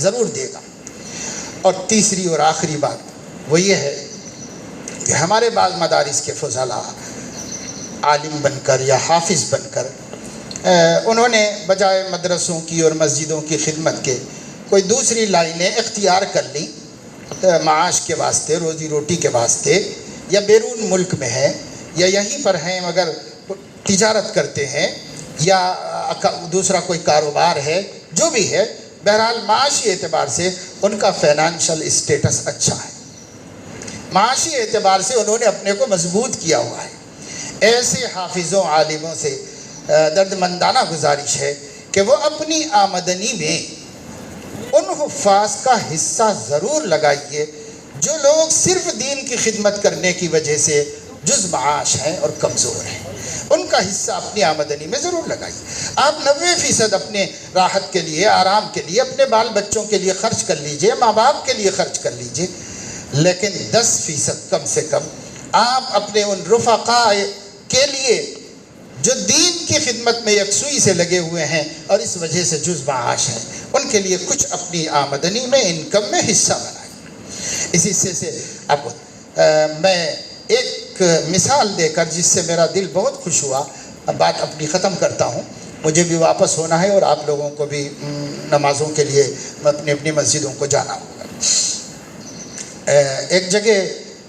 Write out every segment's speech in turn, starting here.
ضرور دے گا۔ اور تیسری اور آخری بات وہ یہ ہے کہ ہمارے بعض مدارس کے فضلاء عالم بن کر یا حافظ بن کر انہوں نے بجائے مدرسوں کی اور مسجدوں کی خدمت کے کوئی دوسری لائنیں اختیار کر لیں، معاش کے واسطے، روزی روٹی کے واسطے، یا بیرون ملک میں ہے یا یہیں پر ہیں مگر تجارت کرتے ہیں یا دوسرا کوئی کاروبار ہے، جو بھی ہے، بہرحال معاشی اعتبار سے ان کا فائنانشل اسٹیٹس اچھا ہے، معاشی اعتبار سے انہوں نے اپنے کو مضبوط کیا ہوا ہے۔ ایسے حافظوں عالموں سے دردمندانہ گزارش ہے کہ وہ اپنی آمدنی میں ان حفاظ کا حصہ ضرور لگائیے جو لوگ صرف دین کی خدمت کرنے کی وجہ سے جز معاش ہیں اور کمزور ہیں، ان کا حصہ اپنی آمدنی میں ضرور لگائیے۔ آپ 90% اپنے راحت کے لیے، آرام کے لیے، اپنے بال بچوں کے لیے خرچ کر لیجئے، ماں باپ کے لیے خرچ کر لیجئے، لیکن 10% کم سے کم آپ اپنے ان رفقاء کے لیے جو دین کی خدمت میں یکسوئی سے لگے ہوئے ہیں اور اس وجہ سے جز معاش ہیں، ان کے لیے کچھ اپنی آمدنی میں، انکم میں حصہ بنائیں۔ اس حصے سے اب میں ایک مثال دے کر، جس سے میرا دل بہت خوش ہوا، بات اپنی ختم کرتا ہوں۔ مجھے بھی واپس ہونا ہے اور آپ لوگوں کو بھی نمازوں کے لیے اپنی اپنی مسجدوں کو جانا ہوگا۔ ایک جگہ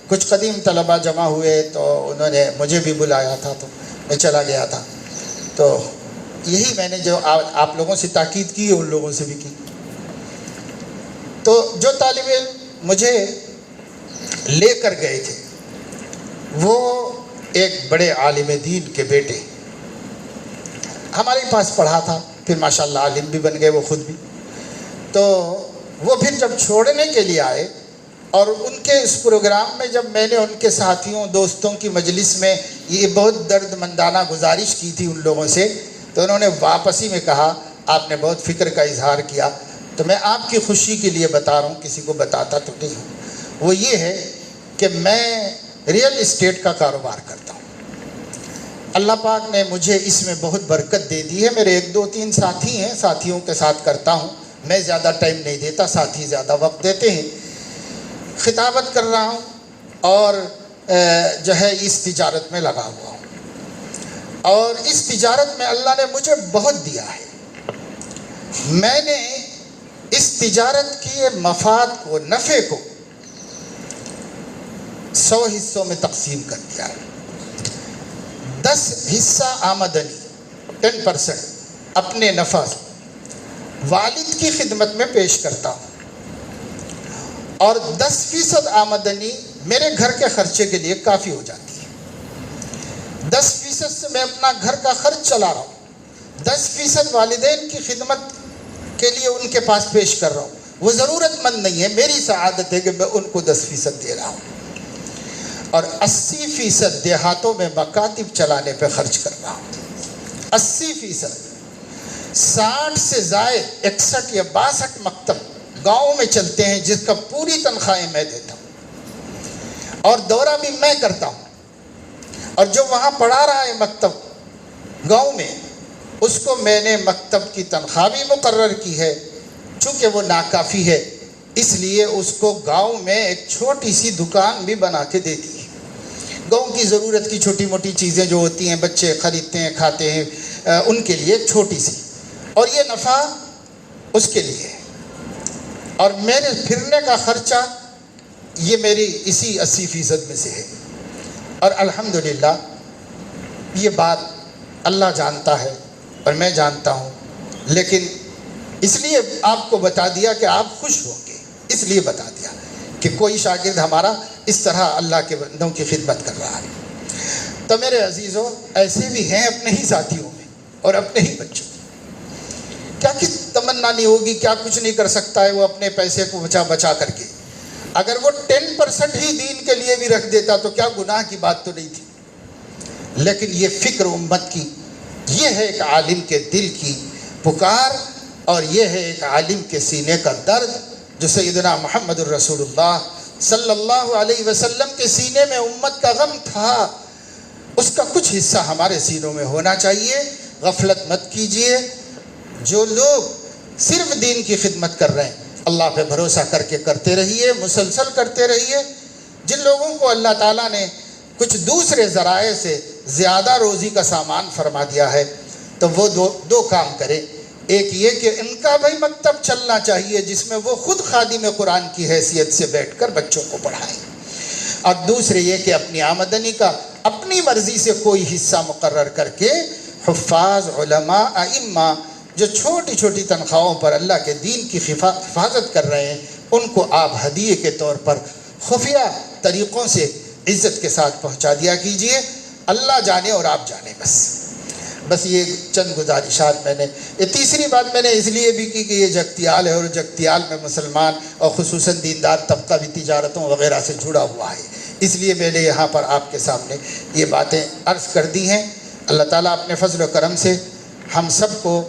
کچھ قدیم طلباء جمع ہوئے تو انہوں نے مجھے بھی بلایا تھا، تو میں چلا گیا تھا۔ تو یہی میں نے جو آپ لوگوں سے تاکید کی، ان لوگوں سے بھی کی۔ تو جو طالب علم مجھے لے کر گئے تھے وہ ایک بڑے عالم دین کے بیٹے ہمارے پاس پڑھا تھا، پھر ماشاءاللہ عالم بھی بن گئے وہ خود بھی۔ تو وہ پھر جب چھوڑنے کے لیے آئے اور ان کے اس پروگرام میں جب میں نے ان کے ساتھیوں دوستوں کی مجلس میں یہ بہت درد مندانہ گزارش کی تھی ان لوگوں سے، تو انہوں نے واپسی میں کہا آپ نے بہت فکر کا اظہار کیا، تو میں آپ کی خوشی کے لیے بتا رہا ہوں، کسی کو بتاتا تو نہیں ہوں۔ وہ یہ ہے کہ میں ریئل اسٹیٹ کا کاروبار کرتا ہوں۔ اللہ پاک نے مجھے اس میں بہت برکت دے دی ہے۔ میرے 1-2-3 ساتھی ہیں، ساتھیوں کے ساتھ کرتا ہوں، میں زیادہ ٹائم نہیں دیتا، ساتھی زیادہ وقت دیتے ہیں۔ خطابت کر رہا ہوں اور جو ہے اس تجارت میں لگا ہوا ہوں، اور اس تجارت میں اللہ نے مجھے بہت دیا ہے۔ میں نے اس تجارت کی مفاد کو، نفع کو 100 حصوں میں تقسیم کر دیا ہے۔ 10 حصہ آمدنی 10% اپنے نفع والد کی خدمت میں پیش کرتا ہوں، اور 10% آمدنی میرے گھر کے خرچے کے لیے کافی ہو جاتی ہے۔ 10% سے میں اپنا گھر کا خرچ چلا رہا ہوں، 10% والدین کی خدمت کے لیے ان کے پاس پیش کر رہا ہوں۔ وہ ضرورت مند نہیں ہے، میری سعادت ہے کہ میں ان کو 10% دے رہا ہوں، اور 80% دیہاتوں میں مکاتب چلانے پہ خرچ کر رہا ہوں۔ 80%، 60 سے زائد 61 یا 62 مکتب گاؤں میں چلتے ہیں جس کا پوری تنخواہیں میں دیتا ہوں، اور دورہ بھی میں کرتا ہوں، اور جو وہاں پڑھا رہا ہے مکتب گاؤں میں، اس کو میں نے مکتب کی تنخواہ بھی مقرر کی ہے۔ چونکہ وہ ناکافی ہے اس لیے اس کو گاؤں میں ایک چھوٹی سی دکان بھی بنا کے دے دی ہے۔ گاؤں کی ضرورت کی چھوٹی موٹی چیزیں جو ہوتی ہیں، بچے خریدتے ہیں کھاتے ہیں، ان کے لیے چھوٹی سی، اور یہ نفع اس کے لیے ہے۔ اور میرے پھرنے کا خرچہ یہ میری اسی 80% میں سے ہے، اور الحمدللہ یہ بات اللہ جانتا ہے اور میں جانتا ہوں، لیکن اس لیے آپ کو بتا دیا کہ آپ خوش ہوں گے، اس لیے بتا دیا کہ کوئی شاگرد ہمارا اس طرح اللہ کے بندوں کی خدمت کر رہا ہے۔ تو میرے عزیزوں، ایسے بھی ہیں اپنے ہی ساتھیوں میں اور اپنے ہی بچوں میں۔ کیا کس تمنا نہیں ہوگی، کیا کچھ نہیں کر سکتا ہے وہ اپنے پیسے کو بچا بچا کر کے۔ اگر وہ 10% ہی دین کے لیے بھی رکھ دیتا تو کیا گناہ کی بات تو نہیں تھی، لیکن یہ فکر امت کی، یہ ہے ایک عالم کے دل کی پکار، اور یہ ہے ایک عالم کے سینے کا درد جو سیدنا محمد الرسول اللہ صلی اللہ علیہ وسلم کے سینے میں امت کا غم تھا، اس کا کچھ حصہ ہمارے سینوں میں ہونا چاہیے۔ غفلت مت کیجیے۔ جو لوگ صرف دین کی خدمت کر رہے ہیں، اللہ پہ بھروسہ کر کے کرتے رہیے، مسلسل کرتے رہیے۔ جن لوگوں کو اللہ تعالیٰ نے کچھ دوسرے ذرائع سے زیادہ روزی کا سامان فرما دیا ہے تو وہ دو کام کریں۔ ایک یہ کہ ان کا بھائی مکتب چلنا چاہیے جس میں وہ خود خادم قرآن کی حیثیت سے بیٹھ کر بچوں کو پڑھائیں، اور دوسرے یہ کہ اپنی آمدنی کا اپنی مرضی سے کوئی حصہ مقرر کر کے حفاظ، علماء، ائمہ جو چھوٹی چھوٹی تنخواہوں پر اللہ کے دین کی حفاظت کر رہے ہیں ان کو آپ ہدیے کے طور پر خفیہ طریقوں سے عزت کے ساتھ پہنچا دیا کیجئے۔ اللہ جانے اور آپ جانے بس یہ چند گزارشات میں نے، یہ تیسری بات میں نے اس لیے بھی کی کہ یہ جگتیال ہے اور جگتیال میں مسلمان اور خصوصاً دیندار طبقہ بھی تجارتوں وغیرہ سے جڑا ہوا ہے، اس لیے میں نے یہاں پر آپ کے سامنے یہ باتیں عرض کر دی ہیں۔ اللہ تعالیٰ اپنے فضل و کرم سے ہم سب کو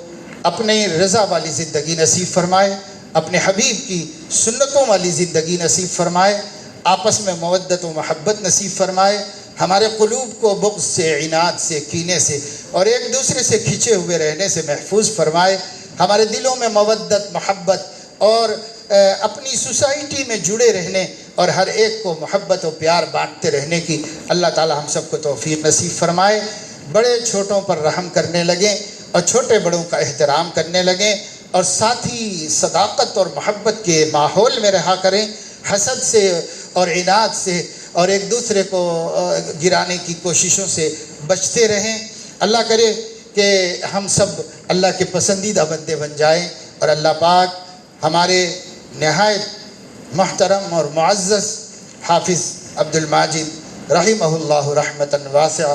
اپنے رضا والی زندگی نصیب فرمائے، اپنے حبیب کی سنتوں والی زندگی نصیب فرمائے، آپس میں مودت و محبت نصیب فرمائے، ہمارے قلوب کو بغض سے، عناد سے، کینے سے اور ایک دوسرے سے کھنچے ہوئے رہنے سے محفوظ فرمائے، ہمارے دلوں میں مودت، محبت اور اپنی سوسائٹی میں جڑے رہنے اور ہر ایک کو محبت و پیار بانٹتے رہنے کی اللہ تعالی ہم سب کو توفیق نصیب فرمائے۔ بڑے چھوٹوں پر رحم کرنے لگیں اور چھوٹے بڑوں کا احترام کرنے لگیں، اور ساتھ ہی صداقت اور محبت کے ماحول میں رہا کریں، حسد سے اور عناد سے اور ایک دوسرے کو گرانے کی کوششوں سے بچتے رہیں۔ اللہ کرے کہ ہم سب اللہ کے پسندیدہ بندے بن جائیں، اور اللہ پاک ہمارے نہایت محترم اور معزز حافظ عبد الماجد رحمہ اللہ رحمتاً واسعہ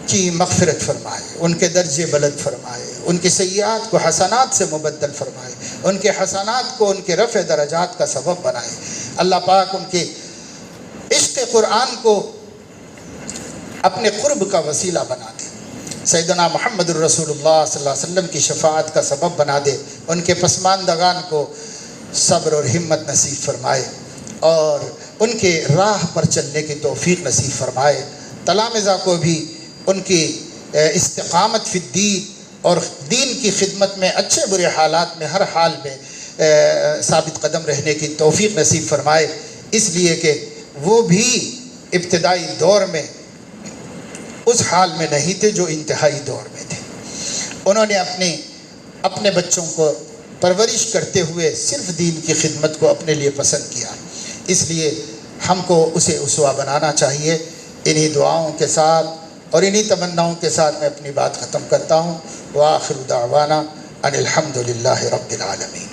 کی مغفرت فرمائے، ان کے درجے بلند فرمائے، ان کی سیئات کو حسنات سے مبدل فرمائے، ان کے حسنات کو ان کے رفع درجات کا سبب بنائے۔ اللہ پاک ان کے عشق قرآن کو اپنے قرب کا وسیلہ بنا دے، سیدنا محمد الرسول اللہ صلی اللہ علیہ وسلم کی شفاعت کا سبب بنا دے، ان کے پسماندگان کو صبر اور ہمت نصیب فرمائے اور ان کے راہ پر چلنے کی توفیق نصیب فرمائے۔ تلامذہ کو بھی ان کی استقامت فی الدین اور دین کی خدمت میں اچھے برے حالات میں ہر حال میں ثابت قدم رہنے کی توفیق نصیب فرمائے، اس لیے کہ وہ بھی ابتدائی دور میں اس حال میں نہیں تھے جو انتہائی دور میں تھے۔ انہوں نے اپنے بچوں کو پرورش کرتے ہوئے صرف دین کی خدمت کو اپنے لیے پسند کیا، اس لیے ہم کو اسے اسوہ بنانا چاہیے۔ انہی دعاؤں کے ساتھ اور انہی تمناؤں کے ساتھ میں اپنی بات ختم کرتا ہوں۔ وآخر دعوانا ان الحمد للہ رب العالمین۔